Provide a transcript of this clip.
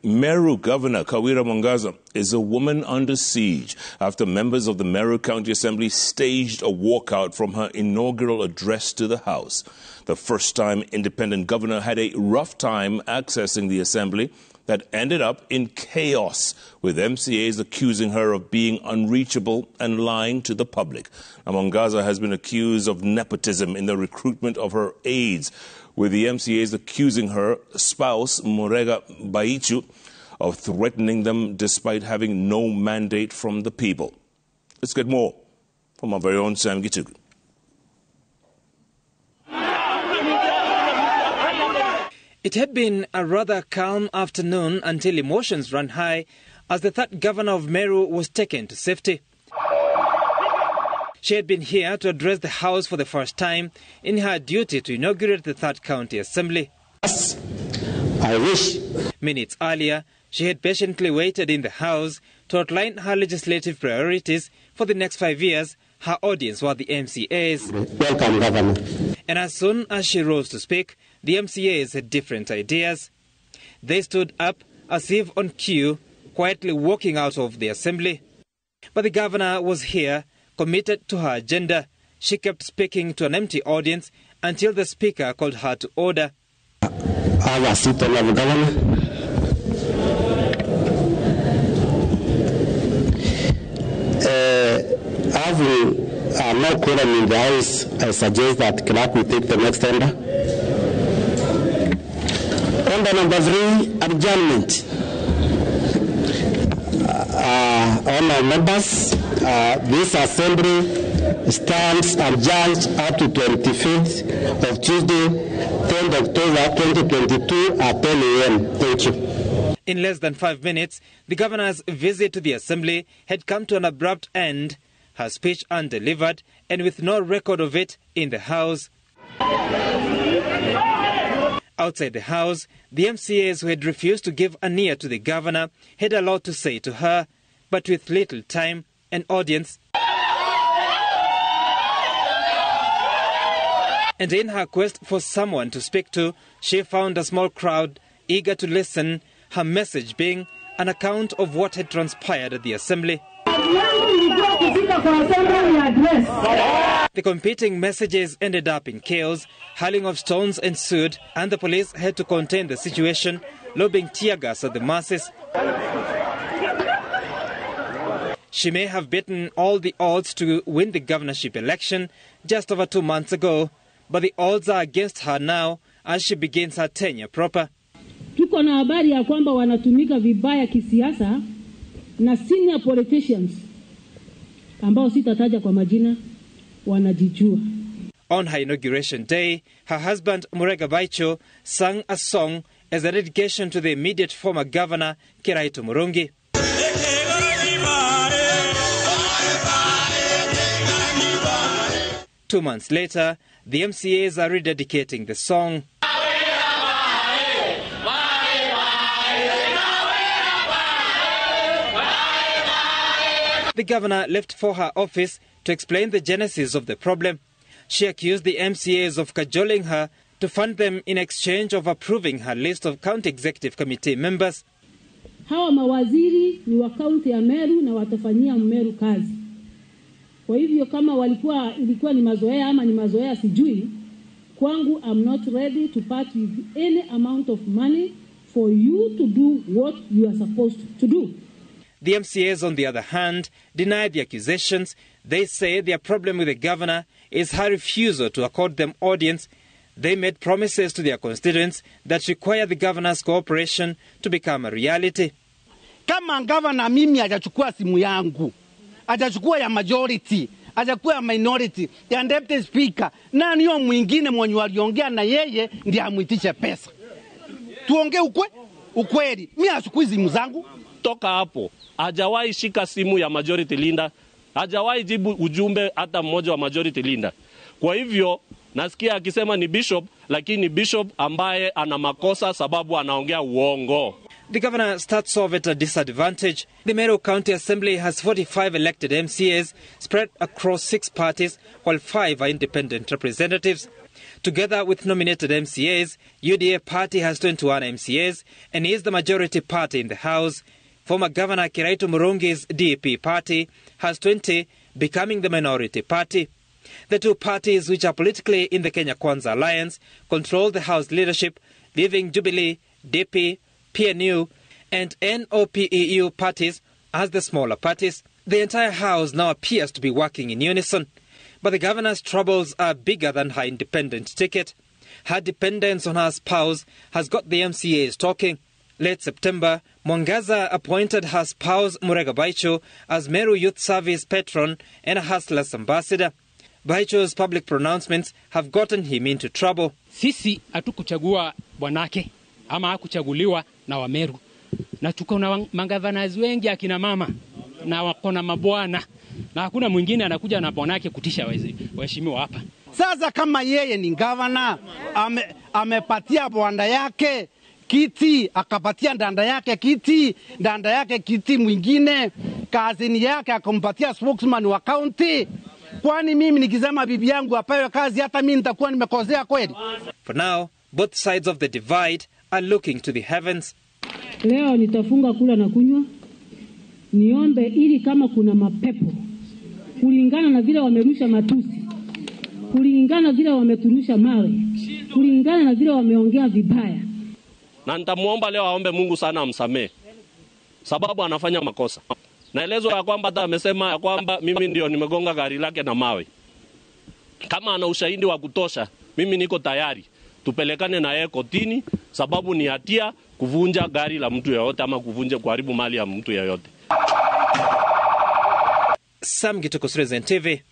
Meru Governor Kawira Mwangaza is a woman under siege after members of the Meru County Assembly staged a walkout from her inaugural address to the House. The first-time independent governor had a rough time accessing the Assembly that ended up in chaos, with MCAs accusing her of being unreachable and lying to the public. Mwangaza has been accused of nepotism in the recruitment of her aides, with the MCAs accusing her spouse, Murega Baichu, of threatening them despite having no mandate from the people. Let's get more from our very own Sam Gitugu. It had been a rather calm afternoon until emotions ran high as the third governor of Meru was taken to safety. She had been here to address the House for the first time in her duty to inaugurate the third county assembly. Yes, I wish. Minutes earlier, she had patiently waited in the House to outline her legislative priorities for the next 5 years. Her audience were the MCAs. Welcome, Governor. And as soon as she rose to speak, the MCAs had different ideas. They stood up as if on cue, quietly walking out of the assembly. But the governor was here, committed to her agenda. She kept speaking to an empty audience until the speaker called her to order. Have a seat, Honorable Governor. Having no quorum in the House, I suggest that clerk will take the next tender. Order number 3, adjournment. Honourable members, this assembly stands adjourned up to 25th of Tuesday, 10th October 2022 at 10 a.m. Thank you. In less than 5 minutes, the governor's visit to the assembly had come to an abrupt end, her speech undelivered and with no record of it in the House. Outside the House, the MCAs who had refused to give an ear to the governor had a lot to say to her, but with little time and audience. And in her quest for someone to speak to, she found a small crowd eager to listen, her message being an account of what had transpired at the assembly. The competing messages ended up in chaos. Hurling of stones ensued, and the police had to contain the situation, lobbing tear gas at the masses. She may have beaten all the odds to win the governorship election just over 2 months ago, but the odds are against her now as she begins her tenure proper. Tuko na habari ya kwamba wanatumika vibaya kisiasa na senior politicians ambao sitataja kwa majina wanajijua. On her inauguration day, her husband Murega Baichu sang a song as a dedication to the immediate former governor Kawira Mwangaza. 2 months later, the MCAs are rededicating the song. The governor left for her office to explain the genesis of the problem. She accused the MCAs of cajoling her to fund them in exchange of approving her list of county executive committee members. Hawa mawaziri ni wa kaunti ya Meru na watafanyia Meru kazi. Kwa hivyo kama ilikuwa ni mazoea ama ni mazoea sijui, kwangu I'm not ready to part with any amount of money for you to do what you are supposed to do. The MCAs, on the other hand, deny the accusations. They say their problem with the governor is her refusal to accord them audience. They made promises to their constituents that require the governor's cooperation to become a reality. Kama governor mimi hajachukua simu yangu, hajachukua ya majority, hajachukua ya minority, ya deputy speaker, nani yo mwingine mwenye waliongea na yeye ndiye amuitishe pesa. Tuongee ukweli. Mimi hachukui simu zangu. Toka hapo, hajawahi shika simu ya majority leader, hajawahi jibu ujumbe hata mmoja wa majority leader. Kwa hivyo, nasikia akisema ni bishop, lakini bishop ambaye ana makosa sababu anaongea uongo. The governor starts off at a disadvantage. The Meru County Assembly has 45 elected MCAs spread across 6 parties, while 5 are independent representatives. Together with nominated MCAs, UDA party has 21 MCAs and is the majority party in the House. Former Governor Kiraitu Murungi's DAP party has 20, becoming the minority party. The two parties, which are politically in the Kenya Kwanza alliance, control the House leadership, leaving Jubilee, DP, PNU and NOPEU parties as the smaller parties. The entire House now appears to be working in unison. But the governor's troubles are bigger than her independent ticket. Her dependence on her spouse has got the MCAs talking. Late September, Mwangaza appointed her spouse Murega Baichu as Meru Youth Service patron and a hustlers ambassador. Baichu's public pronouncements have gotten him into trouble. Sisi hatukuchagua bwanake ama hakuchaguliwa na Wameru. Na tuko na magavana wengi akina mama na wako na mabwana. Na hakuna mwingine anakuja na bwanake kutisha waheshimiwa hapa. Sasa kama yeye ni governor, amepatia bwana yake kiti, akapatia ndanda yake kiti mwingine, kazini yake akampatia spokesman wa county. Kwani mimi nikisema bibi yangu apewe kazi, hata mimi nitakuwa nimekosea kweli? For now, both sides of the divide are looking to the heavens. Leo nitafunga kula na kunywa, niombe ili kama kuna mapepo, kulingana na vile wamerusha matusi, kulingana na vile wameturusha mawe, kulingana na vile wameongea vibaya. Na nitamuomba leo aombe Mungu sana amsamehe, sababu anafanya makosa. Naelezwa ya kwamba hata amesema ya kwamba mimi ndio nimegonga gari lake na mawe. Kama ana ushahidi wa kutosha, mimi niko tayari tupelekane na yeye kotini, sababu ni hatia kuvunja gari la mtu yeyote ama kuharibu mali ya mtu yeyote. Sam Gituko, Citizen TV.